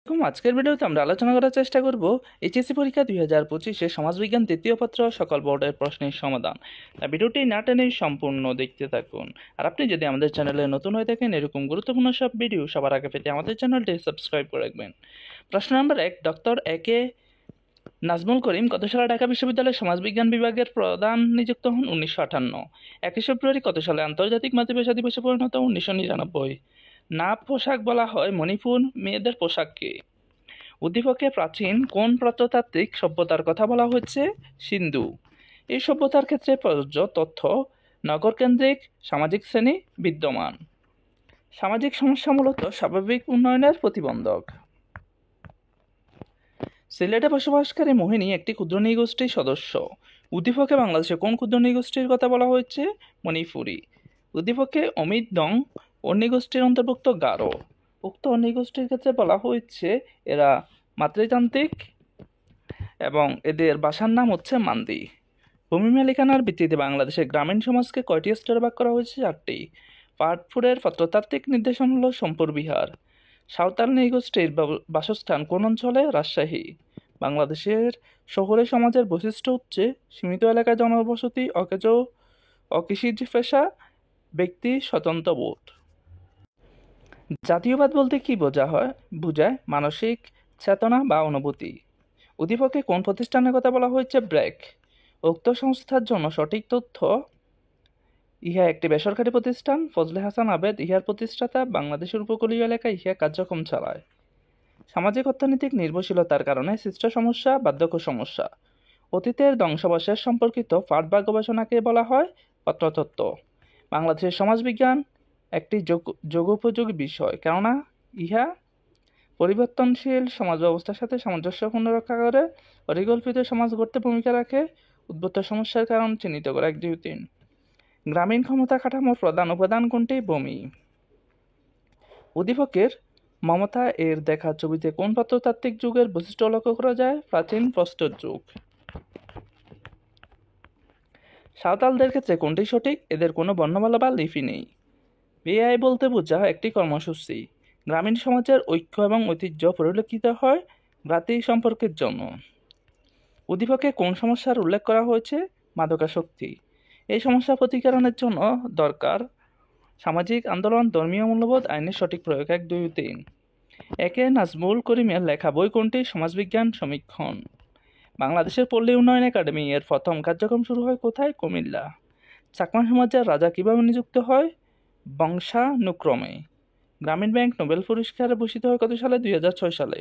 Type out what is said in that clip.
আজকের ভিডিওতে আমরা আলোচনা করার চেষ্টা করব এইচএসসি পরীক্ষা 2025 সমাজবিজ্ঞান তৃতীয় পত্র সকল বোর্ডের প্রশ্নের সমাধান। ভিডিওটি না টেনে সম্পূর্ণ দেখতে থাকুন। আর আপনি যদি আমাদের চ্যানেলে নতুন হয়ে থাকেন, এরকম গুরুত্বপূর্ণ সব ভিডিও সবার আগে পেতে আমাদের চ্যানেলটি সাবস্ক্রাইব করে রাখবেন। প্রশ্ন নম্বর 1, ডক্টর এ.কে নাজমুল করিম কত সালে ঢাকা বিশ্ববিদ্যালয়ের সমাজবিজ্ঞান বিভাগের প্রধান নিযুক্ত হন? 1958। 1 ফেব্রুয়ারি কত সালে আন্তর্জাতিক মাতৃভাষা দিবসে পরিণত? 1999। না পোশাক বলা হয় মণিপুর মেয়েদের পোশাককে। উদ্দীপকে প্রাচীন কোন প্রত্নতাত্ত্বিক সভ্যতার কথা বলা হচ্ছে? সিন্ধু। এই সভ্যতার ক্ষেত্রে প্রযোজ্য তথ্য নগরকেন্দ্রিক সামাজিক শ্রেণী বিদ্যমান। সামাজিক সমস্যা মূলত স্বাভাবিক উন্নয়নের প্রতিবন্ধক। সিলেটে বসবাসকারী মোহিনী একটি ক্ষুদ্র নৃগোষ্ঠীর সদস্য। উদ্দীপকে বাংলাদেশে কোন ক্ষুদ্র নৃগোষ্ঠীর কথা বলা হয়েছে? মণিপুরী। উদ্দীপকে অমিত দং নৃগোষ্ঠীর অন্তর্ভুক্ত গারো। উক্ত নৃগোষ্ঠীর ক্ষেত্রে বলা হয়েছে এরা মাতৃতান্ত্রিক এবং এদের ভাষার নাম হচ্ছে মান্দি। ভূমি মালিকানার ভিত্তিতে বাংলাদেশের গ্রামীণ সমাজকে কয়টি স্তরে ভাগ করা হয়েছে? 4টি। পাটপুরের প্রত্নতাত্ত্বিক নির্দেশন হল সম্পুর বিহার। সাঁওতাল নৃগোষ্ঠীর বাসস্থান কোন অঞ্চলে? রাজশাহী। বাংলাদেশের শহুরে সমাজের বৈশিষ্ট্য হচ্ছে সীমিত এলাকায় জনবসতি, অকৃষিজ পেশা, ব্যক্তি স্বতন্ত্র বোধ। জাতীয়বাদ বলতে কি বোঝায়? মানসিক চেতনা বা অনুভূতি। উদ্দীপকে কোন প্রতিষ্ঠানের কথা বলা হয়েছে? ব্র্যাক। উক্ত সংস্থার জন্য সঠিক তথ্য ইহা একটি বেসরকারি প্রতিষ্ঠান। ফজলে হাসান আবেদ ইহার প্রতিষ্ঠাতা। বাংলাদেশের উপকূলীয় এলাকায় ইহা কার্যক্রম চালায়। সামাজিক অর্থনৈতিক নির্ভরশীলতার কারণে সৃষ্ট সমস্যা বার্ধক্য সমস্যা। অতীতের ধ্বংসাবশেষ সম্পর্কিত পাঠ বা গবেষণাকে বলা হয় প্রত্নতত্ত্ব। বাংলাদেশের সমাজবিজ্ঞান একটি যোগোপযোগী বিষয়, কেননা ইহা পরিবর্তনশীল সমাজ ব্যবস্থার সাথে সামঞ্জস্যপূর্ণ রক্ষা করে, পরিকল্পিত সমাজ গড়তে ভূমিকা রাখে, উদ্ভূত সমস্যার কারণ চিহ্নিত করে। 1, 2, 3। গ্রামীণ ক্ষমতা কাঠামোর প্রধান উপাদান কোনটি? ভূমি। উদ্দীপকের মমতা এর দেখা ছবিতে কোন প্রত্নতাত্ত্বিক যুগের বৈশিষ্ট্য লক্ষ্য করা যায়? প্রাচীন প্রস্তর যুগ। সাঁওতালদের ক্ষেত্রে কোনটি সঠিক? এদের কোনো বর্ণমালা বা লিপি নেই। বিআই বলতে বোঝায় একটি কর্মসূচি। গ্রামীণ সমাজের ঐক্য এবং ঐতিহ্য পরিলক্ষিত হয় জাতি সম্পর্কের জন্য। উদ্দীপকে কোন সমস্যার উল্লেখ করা হয়েছে? মাদকাসক্তি। এই সমস্যা প্রতিকারের জন্য দরকার সামাজিক আন্দোলন, ধর্মীয় মূল্যবোধ, আইনের সঠিক প্রয়োগ। 1, 2, 3। এ.কে নাজমুল করিমের লেখা বই কোনটি? সমাজবিজ্ঞান সমীক্ষণ। বাংলাদেশের পল্লী উন্নয়ন একাডেমি এর প্রথম কার্যক্রম শুরু হয় কোথায়? কুমিল্লা। চাকমা সমাজের রাজা কিভাবে নিযুক্ত হয়? বংশানুক্রমে। গ্রামীণ ব্যাংক নোবেল পুরস্কারে ভূষিত হয় কত সালে? 2006 সালে।